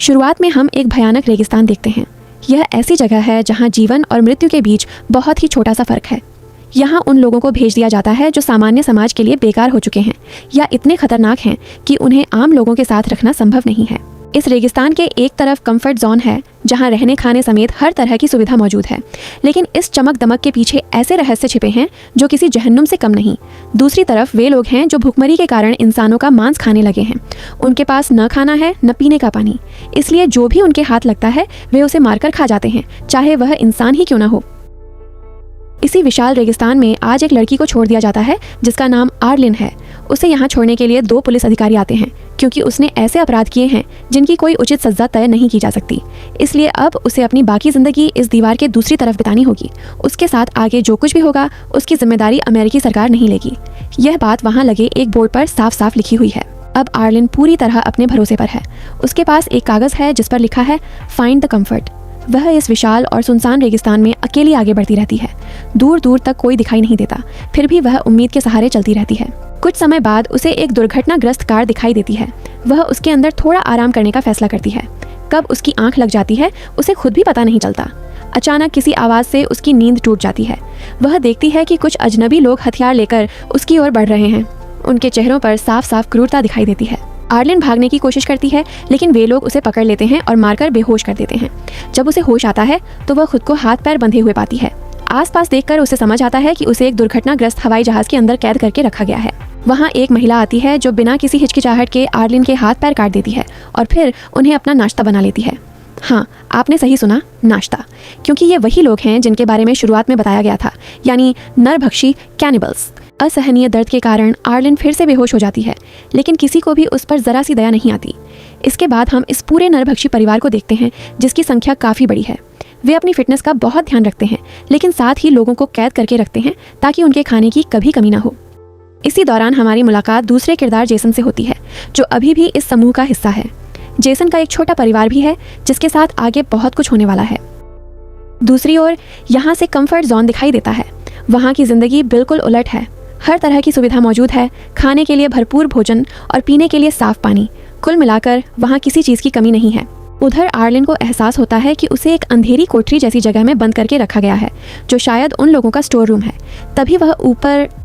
शुरुआत में हम एक भयानक रेगिस्तान देखते हैं। यह ऐसी जगह है जहां जीवन और मृत्यु के बीच बहुत ही छोटा सा फर्क है। यहाँ उन लोगों को भेज दिया जाता है जो सामान्य समाज के लिए बेकार हो चुके हैं या इतने खतरनाक हैं कि उन्हें आम लोगों के साथ रखना संभव नहीं है। इस रेगिस्तान के एक तरफ कंफर्ट जोन है जहाँ रहने खाने समेत हर तरह की सुविधा मौजूद है, लेकिन इस चमक दमक के पीछे ऐसे रहस्य छिपे हैं जो किसी जहन्नुम से कम नहीं। दूसरी तरफ वे लोग हैं जो भूखमरी के कारण इंसानों का मांस खाने लगे हैं। उनके पास न खाना है न पीने का पानी, इसलिए जो भी उनके हाथ लगता है वे उसे मारकर खा जाते हैं, चाहे वह इंसान ही क्यों न हो। इसी विशाल रेगिस्तान में आज एक लड़की को छोड़ दिया जाता है जिसका नाम आर्लिन है। उसे यहाँ छोड़ने के लिए 2 पुलिस अधिकारी आते हैं क्योंकि उसने ऐसे अपराध किए हैं जिनकी कोई उचित सजा तय नहीं की जा सकती। इसलिए अब उसे अपनी बाकी जिंदगी इस दीवार के दूसरी तरफ बितानी होगी। उसके साथ आगे जो कुछ भी होगा उसकी जिम्मेदारी अमेरिकी सरकार नहीं लेगी। यह बात वहाँ लगे एक बोर्ड पर साफ साफ लिखी हुई है। अब आर्लिन पूरी तरह अपने भरोसे पर है। उसके पास एक कागज है जिस पर लिखा है फाइंड द कम्फर्ट। वह इस विशाल और सुनसान रेगिस्तान में अकेली आगे बढ़ती रहती है। दूर दूर तक कोई दिखाई नहीं देता, फिर भी वह उम्मीद के सहारे चलती रहती है। कुछ समय बाद उसे एक दुर्घटनाग्रस्त कार दिखाई देती है। वह उसके अंदर थोड़ा आराम करने का फैसला करती है। कब उसकी आंख लग जाती है उसे खुद भी पता नहीं चलता। अचानक किसी आवाज से उसकी नींद टूट जाती है। वह देखती है कि कुछ अजनबी लोग हथियार लेकर उसकी ओर बढ़ रहे हैं। उनके चेहरों पर साफ साफ क्रूरता दिखाई देती है। आर्लिन भागने की कोशिश करती है, लेकिन वे लोग उसे पकड़ लेते हैं और मारकर बेहोश कर देते हैं। जब उसे होश आता है तो वह खुद को हाथ पैर बंधे हुए पाती है। आसपास देखकर उसे समझ आता है कि उसे एक दुर्घटनाग्रस्त हवाई जहाज के अंदर कैद करके रखा गया है। वहाँ एक महिला आती है जो बिना किसी हिचकिचाहट के आर्लिन के हाथ पैर काट देती है और फिर उन्हें अपना नाश्ता बना लेती है। हाँ, आपने सही सुना, नाश्ता, क्योंकि ये वही लोग हैं जिनके बारे में शुरुआत में बताया गया था, यानी नरभक्षी कैनिबल्स। असहनीय दर्द के कारण आर्लिन फिर से बेहोश हो जाती है, लेकिन किसी को भी उस पर जरा सी दया नहीं आती। इसके बाद हम इस पूरे नरभक्षी परिवार को देखते हैं जिसकी संख्या काफ़ी बड़ी है। वे अपनी फिटनेस का बहुत ध्यान रखते हैं, लेकिन साथ ही लोगों को कैद करके रखते हैं ताकि उनके खाने की कभी कमी ना हो। इसी दौरान हमारी मुलाकात दूसरे किरदार जेसन से होती है, जो अभी भी इस समूह का हिस्सा है। जेसन का एक छोटा परिवार भी है जिसके साथ आगे बहुत कुछ होने वाला है। दूसरी ओर यहाँ से कंफर्ट जोन दिखाई देता है। वहाँ की जिंदगी बिल्कुल उलट है। हर तरह की सुविधा मौजूद है, खाने के लिए भरपूर भोजन और पीने के लिए साफ पानी। कुल मिलाकर वहाँ किसी चीज़ की कमी नहीं है। उधर आर्लिन को एहसास होता है कि उसे एक अंधेरी कोठरी जैसी जगह में बंद करके रखा गया है, जो शायद उन लोगों का स्टोर रूम है। तभी वह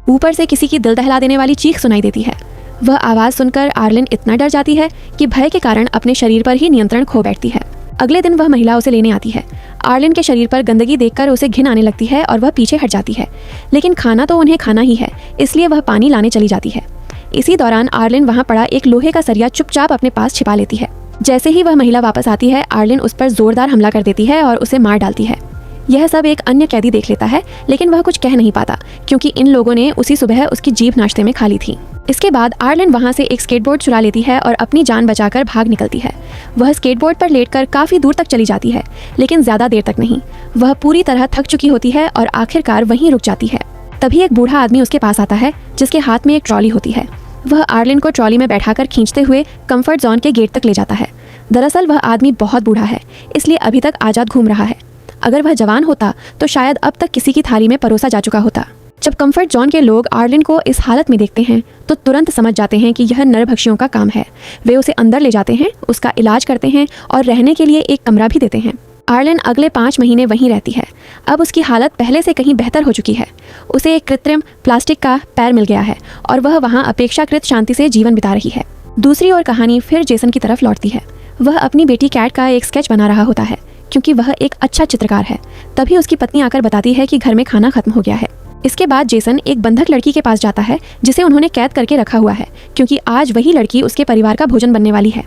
ऊपर से किसी की दिल दहला देने वाली चीख सुनाई देती है। वह आवाज़ सुनकर आर्लिन इतना डर जाती है कि भय के कारण अपने शरीर पर ही नियंत्रण खो बैठती है। अगले दिन वह महिला उसे लेने आती है। आर्लिन के शरीर पर गंदगी देखकर उसे घिन आने लगती है और वह पीछे हट जाती है, लेकिन खाना तो उन्हें खाना ही है, इसलिए वह पानी लाने चली जाती है। इसी दौरान आर्लिन वहाँ पड़ा एक लोहे का सरिया चुपचाप अपने पास छिपा लेती है। जैसे ही वह महिला वापस आती है, आर्लिन उस पर जोरदार हमला कर देती है और उसे मार डालती है। यह सब एक अन्य कैदी देख लेता है, लेकिन वह कुछ कह नहीं पाता क्योंकि इन लोगों ने उसी सुबह उसकी जीभ नाश्ते में खा ली थी। इसके बाद आर्लिन वहाँ से एक स्केटबोर्ड चुरा लेती है और अपनी जान बचाकर भाग निकलती है। वह स्केटबोर्ड पर लेटकर काफ़ी दूर तक चली जाती है, लेकिन ज़्यादा देर तक नहीं। वह पूरी तरह थक चुकी होती है और आखिरकार वहीं रुक जाती है। तभी एक बूढ़ा आदमी उसके पास आता है जिसके हाथ में एक ट्रॉली होती है। वह आर्लिन को ट्रॉली में बैठाकर खींचते हुए कंफर्ट जोन के गेट तक ले जाता है। दरअसल वह आदमी बहुत बूढ़ा है, इसलिए अभी तक आज़ाद घूम रहा है। अगर वह जवान होता तो शायद अब तक किसी की थाली में परोसा जा चुका होता। जब कंफर्ट जोन के लोग आर्लिन को इस हालत में देखते हैं तो तुरंत समझ जाते हैं कि यह नरभक्षियों का काम है। वे उसे अंदर ले जाते हैं, उसका इलाज करते हैं और रहने के लिए एक कमरा भी देते हैं। आर्लिन अगले 5 महीने वहीं रहती है। अब उसकी हालत पहले से कहीं बेहतर हो चुकी है। उसे एक कृत्रिम प्लास्टिक का पैर मिल गया है और वह वहाँ अपेक्षाकृत शांति से जीवन बिता रही है। दूसरी ओर कहानी फिर जेसन की तरफ लौटती है। वह अपनी बेटी कैट का एक स्केच बना रहा होता है क्योंकि वह एक अच्छा चित्रकार है। तभी उसकी पत्नी आकर बताती है कि घर में खाना खत्म हो गया है। इसके बाद जेसन एक बंधक लड़की के पास जाता है जिसे उन्होंने कैद करके रखा हुआ है, क्योंकि आज वही लड़की उसके परिवार का भोजन बनने वाली है।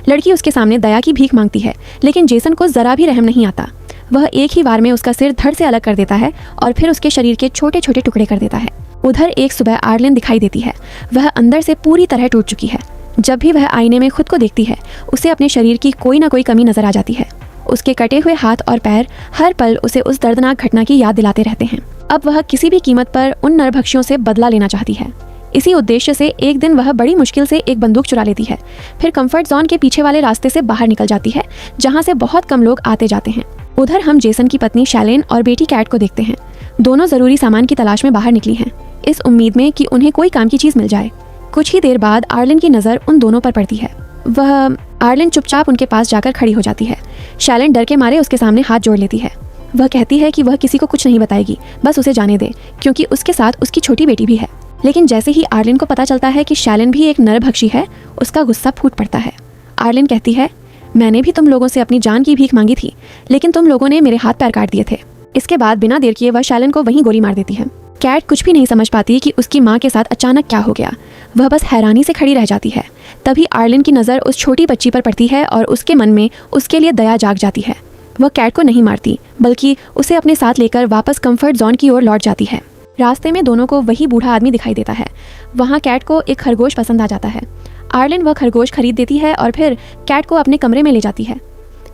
लड़की उसके सामने दया की भीख मांगती है, लेकिन जेसन को जरा भी रहम नहीं आता। वह एक ही बार में उसका सिर धड़ से अलग कर देता है और फिर उसके शरीर के छोटे छोटे टुकड़े कर देता है। उधर एक सुबह आर्लिन दिखाई देती है। वह अंदर से पूरी तरह टूट चुकी है। जब भी वह आईने में खुद को देखती है, उसे अपने शरीर की कोई ना कोई कमी नजर आ जाती है। उसके कटे हुए हाथ और पैर हर पल उसे उस दर्दनाक घटना की याद दिलाते रहते हैं। अब वह किसी भी कीमत पर उन नरभक्षियों से बदला लेना चाहती है। इसी उद्देश्य से एक दिन वह बड़ी मुश्किल से एक बंदूक चुरा लेती है। फिर कंफर्ट जोन के पीछे वाले रास्ते से बाहर निकल जाती है, जहाँ से बहुत कम लोग आते जाते हैं। उधर हम जेसन की पत्नी शैलेन और बेटी कैट को देखते हैं। दोनों जरूरी सामान की तलाश में बाहर निकली हैं, इस उम्मीद में कि उन्हें कोई काम की चीज़ मिल जाए। कुछ ही देर बाद आर्लिन की नज़र उन दोनों पर पड़ती है। वह आर्लिन चुपचाप उनके पास जाकर खड़ी हो जाती है। शैलन डर के मारे उसके सामने हाथ जोड़ लेती है। वह कहती है कि वह किसी को कुछ नहीं बताएगी, बस उसे जाने दे, क्योंकि उसके साथ उसकी छोटी बेटी भी है। लेकिन जैसे ही आर्लिन को पता चलता है कि शैलन भी एक नरभक्षी है, उसका गुस्सा फूट पड़ता है। आर्लिन कहती है, मैंने भी तुम लोगों से अपनी जान की भीख मांगी थी, लेकिन तुम लोगों ने मेरे हाथ पैर काट दिए थे। इसके बाद बिना देर किए वह शैलन को वहीं गोली मार देती है। कैट कुछ भी नहीं समझ पाती कि उसकी माँ के साथ अचानक क्या हो गया। वह बस हैरानी से खड़ी रह जाती है। तभी आर्लिन की नज़र उस छोटी बच्ची पर पड़ती है और उसके मन में उसके लिए दया जाग जाती है। वह कैट को नहीं मारती, बल्कि उसे अपने साथ लेकर वापस कंफर्ट जोन की ओर लौट जाती है। रास्ते में दोनों को वही बूढ़ा आदमी दिखाई देता है। वहाँ कैट को एक खरगोश पसंद आ जाता है। आर्लिन वह खरगोश खरीद देती है और फिर कैट को अपने कमरे में ले जाती है।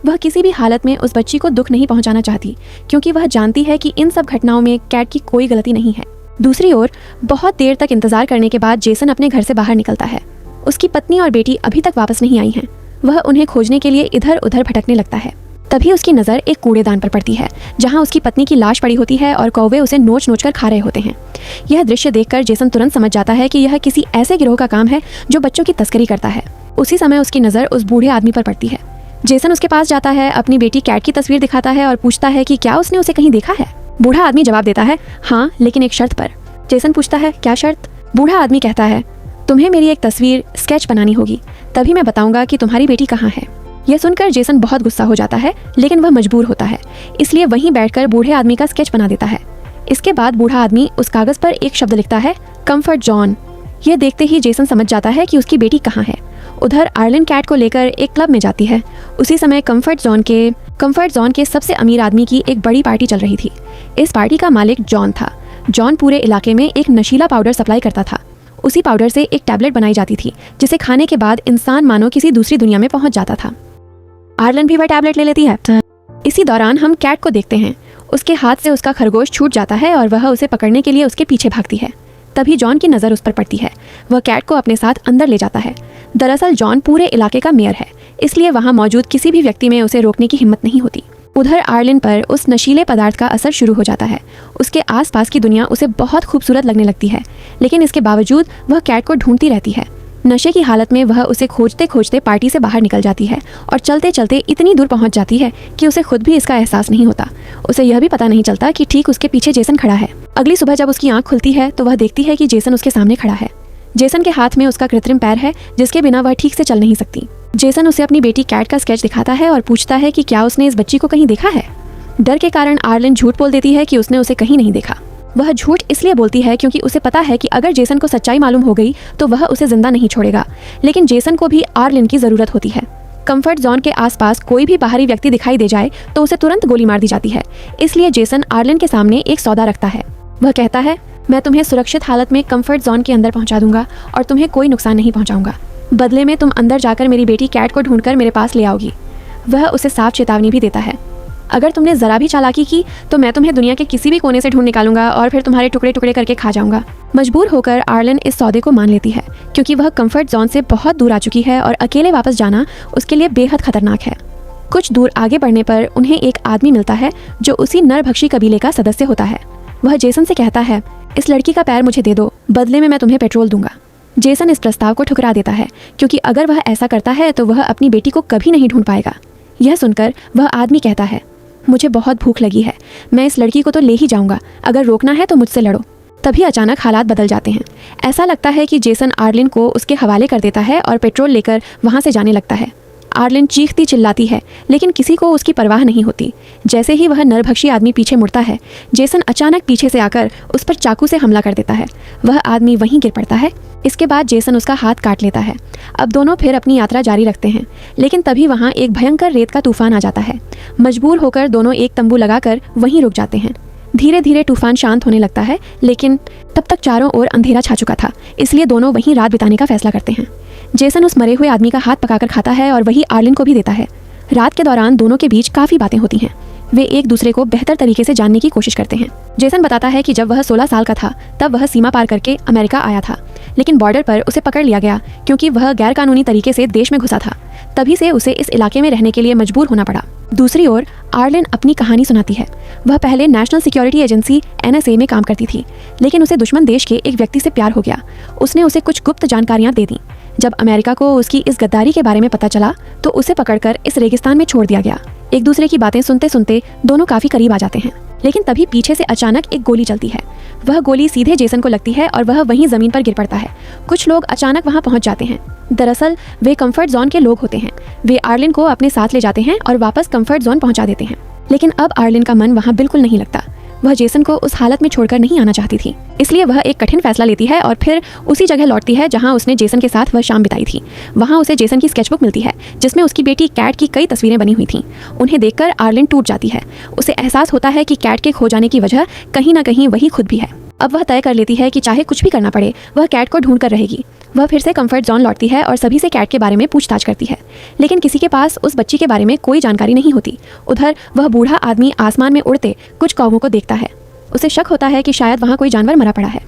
वह किसी भी हालत में उस बच्ची को दुख नहीं पहुंचाना चाहती, क्योंकि वह जानती है कि इन सब घटनाओं में कैट की कोई गलती नहीं है। दूसरी ओर बहुत देर तक इंतजार करने के बाद जेसन अपने घर से बाहर निकलता है। उसकी पत्नी और बेटी अभी तक वापस नहीं आई हैं। वह उन्हें खोजने के लिए इधर उधर भटकने लगता है। तभी उसकी नज़र एक कूड़ेदान पर पड़ती है, जहां उसकी पत्नी की लाश पड़ी होती है और कौवे उसे नोच नोच कर खा रहे होते हैं। यह दृश्य देखकर जेसन तुरंत समझ जाता है कि यह किसी ऐसे गिरोह का काम है जो बच्चों की तस्करी करता है। उसी समय उसकी नज़र उस बूढ़े आदमी पर पड़ती है। जेसन उसके पास जाता है, अपनी बेटी कैट की तस्वीर दिखाता है और पूछता है कि क्या उसने उसे कहीं देखा है। बूढ़ा आदमी जवाब देता है, हाँ, लेकिन एक शर्त पर। जेसन पूछता है, क्या शर्त? बूढ़ा आदमी कहता है, तुम्हें मेरी एक तस्वीर स्केच बनानी होगी, तभी मैं बताऊंगा कि तुम्हारी बेटी कहाँ है। यह सुनकर जेसन बहुत गुस्सा हो जाता है, लेकिन वह मजबूर होता है, इसलिए वहीं बैठकर बूढ़े आदमी का स्केच बना देता है। इसके बाद बूढ़ा आदमी उस कागज पर एक शब्द लिखता है, कंफर्ट जोन। यह देखते ही जेसन समझ जाता है कि उसकी बेटी कहाँ है। उधर आर्लिन कैट को लेकर एक क्लब में जाती है। उसी समय कंफर्ट जोन के सबसे अमीर आदमी की एक बड़ी पार्टी चल रही थी। इस पार्टी का मालिक जॉन था। जॉन पूरे इलाके में एक नशीला पाउडर सप्लाई करता था। उसी पाउडर से एक टैबलेट बनाई जाती थी, जिसे खाने के बाद इंसान मानो किसी दूसरी दुनिया में पहुंच जाता था। आर्लिन भी वह टैबलेट ले लेती है। इसी दौरान हम कैट को देखते हैं। उसके हाथ से उसका खरगोश छूट जाता है और वह उसे पकड़ने के लिए उसके पीछे भागती है। तभी जॉन की नज़र उस पर पड़ती है। वह कैट को अपने साथ अंदर ले जाता है। दरअसल जॉन पूरे इलाके का मेयर है, इसलिए वहाँ मौजूद किसी भी व्यक्ति में उसे रोकने की हिम्मत नहीं होती। उधर आर्लिन पर उस नशीले पदार्थ का असर शुरू हो जाता है। उसके आसपास की दुनिया उसे बहुत खूबसूरत लगने लगती है, लेकिन इसके बावजूद वह कैट को ढूंढती रहती है। नशे की हालत में वह उसे खोजते खोजते पार्टी से बाहर निकल जाती है और चलते चलते इतनी दूर पहुंच जाती है कि उसे खुद भी इसका एहसास नहीं होता। उसे यह भी पता नहीं चलता कि ठीक उसके पीछे जेसन खड़ा है। अगली सुबह जब उसकी आंख खुलती है तो वह देखती है कि जेसन उसके सामने खड़ा है। जेसन के हाथ में उसका कृत्रिम पैर है, जिसके बिना वह ठीक से चल नहीं सकती। जेसन उसे अपनी बेटी कैट का स्केच दिखाता है और पूछता है कि क्या उसने इस बच्ची को कहीं देखा है। डर के कारण आर्लिन झूठ बोल देती है कि उसने उसे कहीं नहीं देखा। वह झूठ इसलिए बोलती है क्योंकि उसे पता है कि अगर जेसन को सच्चाई मालूम हो गई तो वह उसे जिंदा नहीं छोड़ेगा। लेकिन जेसन को भी आर्लिन की जरूरत होती है। कंफर्ट जोन के आसपास कोई भी बाहरी व्यक्ति दिखाई दे जाए तो उसे तुरंत गोली मार दी जाती है। इसलिए जेसन आर्लिन के सामने एक सौदा रखता है। वह कहता है, मैं तुम्हें सुरक्षित हालत में कंफर्ट जोन के अंदर पहुंचा दूंगा और तुम्हें कोई नुकसान नहीं पहुंचाऊंगा। बदले में तुम अंदर जाकर मेरी बेटी कैट को ढूंढकर मेरे पास ले आओगी। वह उसे साफ चेतावनी भी देता है, अगर तुमने जरा भी चालाकी की तो मैं तुम्हें दुनिया के किसी भी कोने से ढूंढ निकालूंगा और फिर तुम्हारे टुकड़े टुकड़े करके खा जाऊंगा। मजबूर होकर आर्लिन इस सौदे को मान लेती है, क्योंकि वह कंफर्ट जोन से बहुत दूर आ चुकी है और अकेले वापस जाना उसके लिए बेहद खतरनाक है। कुछ दूर आगे बढ़ने पर उन्हें एक आदमी मिलता है जो उसी नरभक्षी कबीले का सदस्य होता है। वह जेसन से कहता है, इस लड़की का पैर मुझे दे दो, बदले में मैं तुम्हें पेट्रोल दूंगा। जेसन इस प्रस्ताव को ठुकरा देता है, क्योंकि अगर वह ऐसा करता है तो वह अपनी बेटी को कभी नहीं ढूंढ पाएगा। यह सुनकर वह आदमी कहता है, मुझे बहुत भूख लगी है, मैं इस लड़की को तो ले ही जाऊंगा, अगर रोकना है तो मुझसे लड़ो। तभी अचानक हालात बदल जाते हैं। ऐसा लगता है कि जेसन आर्लिन को उसके हवाले कर देता है और पेट्रोल लेकर वहां से जाने लगता है। आर्लिन चीखती चिल्लाती है, लेकिन किसी को उसकी परवाह नहीं होती। जैसे ही वह नरभक्षी आदमी पीछे मुड़ता है, जेसन अचानक पीछे से आकर उस पर चाकू से हमला कर देता है। वह आदमी वहीं गिर पड़ता है। इसके बाद जेसन उसका हाथ काट लेता है। अब दोनों फिर अपनी यात्रा जारी रखते हैं, लेकिन तभी वहाँ एक भयंकर रेत का तूफान आ जाता है। मजबूर होकर दोनों एक तंबू लगाकर वहीं रुक जाते हैं। धीरे धीरे तूफान शांत होने लगता है, लेकिन तब तक चारों ओर अंधेरा छा चुका था, इसलिए दोनों वहीं रात बिताने का फैसला करते हैं। जेसन उस मरे हुए आदमी का हाथ पकाकर खाता है और वही आर्लिन को भी देता है। रात के दौरान दोनों के बीच काफ़ी बातें होती हैं। वे एक दूसरे को बेहतर तरीके से जानने की कोशिश करते हैं। जेसन बताता है कि जब वह 16 साल का था तब वह सीमा पार करके अमेरिका आया था, लेकिन बॉर्डर पर उसे पकड़ लिया गया क्योंकि वह गैरकानूनी तरीके से देश में घुसा था। तभी से उसे इस इलाके में रहने के लिए मजबूर होना पड़ा। दूसरी ओर आर्लिन अपनी कहानी सुनाती है। वह पहले नेशनल सिक्योरिटी एजेंसी NSA में काम करती थी, लेकिन उसे दुश्मन देश के एक व्यक्ति से प्यार हो गया। उसने उसे कुछ गुप्त जानकारियां दे दी। जब अमेरिका को उसकी इस गद्दारी के बारे में पता चला तो उसे पकड़कर इस रेगिस्तान में छोड़ दिया गया। एक दूसरे की बातें सुनते सुनते दोनों काफी करीब आ जाते हैं, लेकिन तभी पीछे से अचानक एक गोली चलती है। वह गोली सीधे जेसन को लगती है और वह वहीं जमीन पर गिर पड़ता है। कुछ लोग अचानक वहां पहुंच जाते हैं। दरअसल वे कंफर्ट जोन के लोग होते हैं। वे आर्लिन को अपने साथ ले जाते हैं और वापस कंफर्ट जोन पहुंचा देते हैं। लेकिन अब आर्लिन का मन वहां बिल्कुल नहीं लगता। वह जेसन को उस हालत में छोड़कर नहीं आना चाहती थी, इसलिए वह एक कठिन फैसला लेती है और फिर उसी जगह लौटती है जहां उसने जेसन के साथ वह शाम बिताई थी। वहां उसे जेसन की स्केचबुक मिलती है जिसमें उसकी बेटी कैट की कई तस्वीरें बनी हुई थीं। उन्हें देखकर आर्लिन टूट जाती है। उसे एहसास होता है कि कैट के खो जाने की वजह कहीं ना कहीं वही खुद भी है। अब वह तय कर लेती है कि चाहे कुछ भी करना पड़े वह कैट को ढूंढ कर रहेगी। वह फिर से कंफर्ट जोन लौटती है और सभी से कैट के बारे में पूछताछ करती है, लेकिन किसी के पास उस बच्ची के बारे में कोई जानकारी नहीं होती। उधर वह बूढ़ा आदमी आसमान में उड़ते कुछ कौवों को देखता है। उसे शक होता है कि शायद वहां कोई जानवर मरा पड़ा है।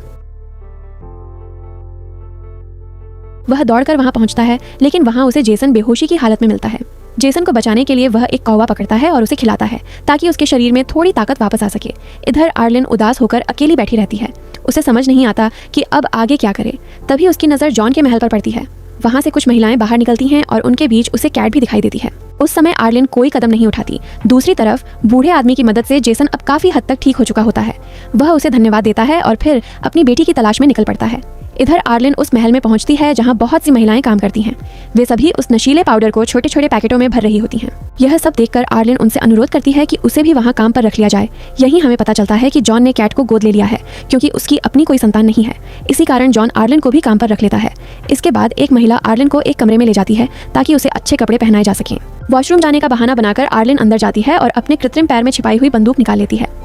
वह दौड़कर वहां पहुंचता है, लेकिन वहां उसे जेसन बेहोशी की हालत में मिलता है। जेसन को बचाने के लिए वह एक कौवा पकड़ता है और उसे खिलाता है ताकि उसके शरीर में थोड़ी ताकत वापस आ सके। इधर आर्लिन उदास होकर अकेली बैठी रहती है। उसे समझ नहीं आता कि अब आगे क्या करे। तभी उसकी नज़र जॉन के महल पर पड़ती है। वहां से कुछ महिलाएं बाहर निकलती हैं और उनके बीच उसे कैट भी दिखाई देती है। उस समय आर्लिन कोई कदम नहीं उठाती। दूसरी तरफ बूढ़े आदमी की मदद से जेसन अब काफी हद तक ठीक हो चुका होता है। वह उसे धन्यवाद देता है और फिर अपनी बेटी की तलाश में निकल पड़ता है। इधर आर्लिन उस महल में पहुंचती है जहां बहुत सी महिलाएं काम करती हैं। वे सभी उस नशीले पाउडर को छोटे छोटे पैकेटों में भर रही होती हैं। यह सब देखकर आर्लिन उनसे अनुरोध करती है कि उसे भी वहां काम पर रख लिया जाए। यही हमें पता चलता है कि जॉन ने कैट को गोद ले लिया है क्योंकि उसकी अपनी कोई संतान नहीं है। इसी कारण जॉन आर्लिन को भी काम पर रख लेता है। इसके बाद एक महिला आर्लिन को एक कमरे में ले जाती है ताकि उसे अच्छे कपड़े पहनाए जा सकें। वॉशरूम जाने का बहाना बनाकर आर्लिन अंदर जाती है और अपने कृत्रिम पैर में छिपाई हुई बंदूक निकाल लेती है।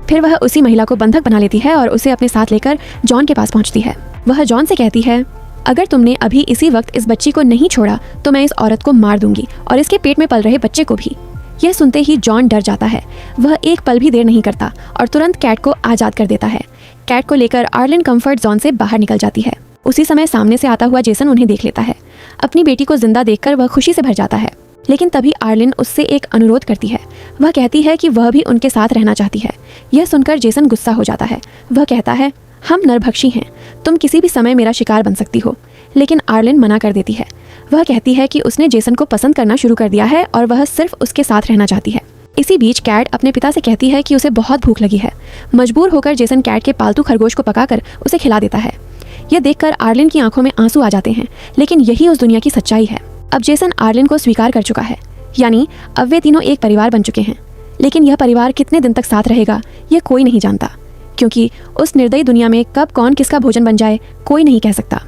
फिर वह उसी महिला को बंधक बना लेती है और उसे अपने साथ लेकर जॉन के पास पहुंचती है। वह जॉन से कहती है, अगर तुमने अभी इसी वक्त इस बच्ची को नहीं छोड़ा तो मैं इस औरत को मार दूंगी और इसके पेट में पल रहे बच्चे को भी। यह सुनते ही जॉन डर जाता है। वह एक पल भी देर नहीं करता और तुरंत कैट को आजाद कर देता है। कैट को लेकर आर्लिन कंफर्ट जोन से बाहर निकल जाती है। उसी समय सामने से आता हुआ जेसन उन्हें देख लेता है। अपनी बेटी को जिंदा देखकर वह खुशी से भर जाता है, लेकिन तभी आर्लिन उससे एक अनुरोध करती है। वह कहती है कि वह भी उनके साथ रहना चाहती है। यह सुनकर जेसन गुस्सा हो जाता है। वह कहता है, हम नरभक्षी हैं, तुम किसी भी समय मेरा शिकार बन सकती हो। लेकिन आर्लिन मना कर देती है। वह कहती है कि उसने जेसन को पसंद करना शुरू कर दिया है और वह सिर्फ उसके साथ रहना चाहती है। इसी बीच कैट अपने पिता से कहती है कि उसे बहुत भूख लगी है। मजबूर होकर जेसन कैट के पालतू खरगोश को पकाकर उसे खिला देता है। यह देखकर आर्लिन की आंखों में आंसू आ जाते हैं, लेकिन यही उस दुनिया की सच्चाई है। अब जेसन आर्लिन को स्वीकार कर चुका है, यानी अब वे तीनों एक परिवार बन चुके हैं। लेकिन यह परिवार कितने दिन तक साथ रहेगा यह कोई नहीं जानता, क्योंकि उस निर्दयी दुनिया में कब कौन किसका भोजन बन जाए कोई नहीं कह सकता।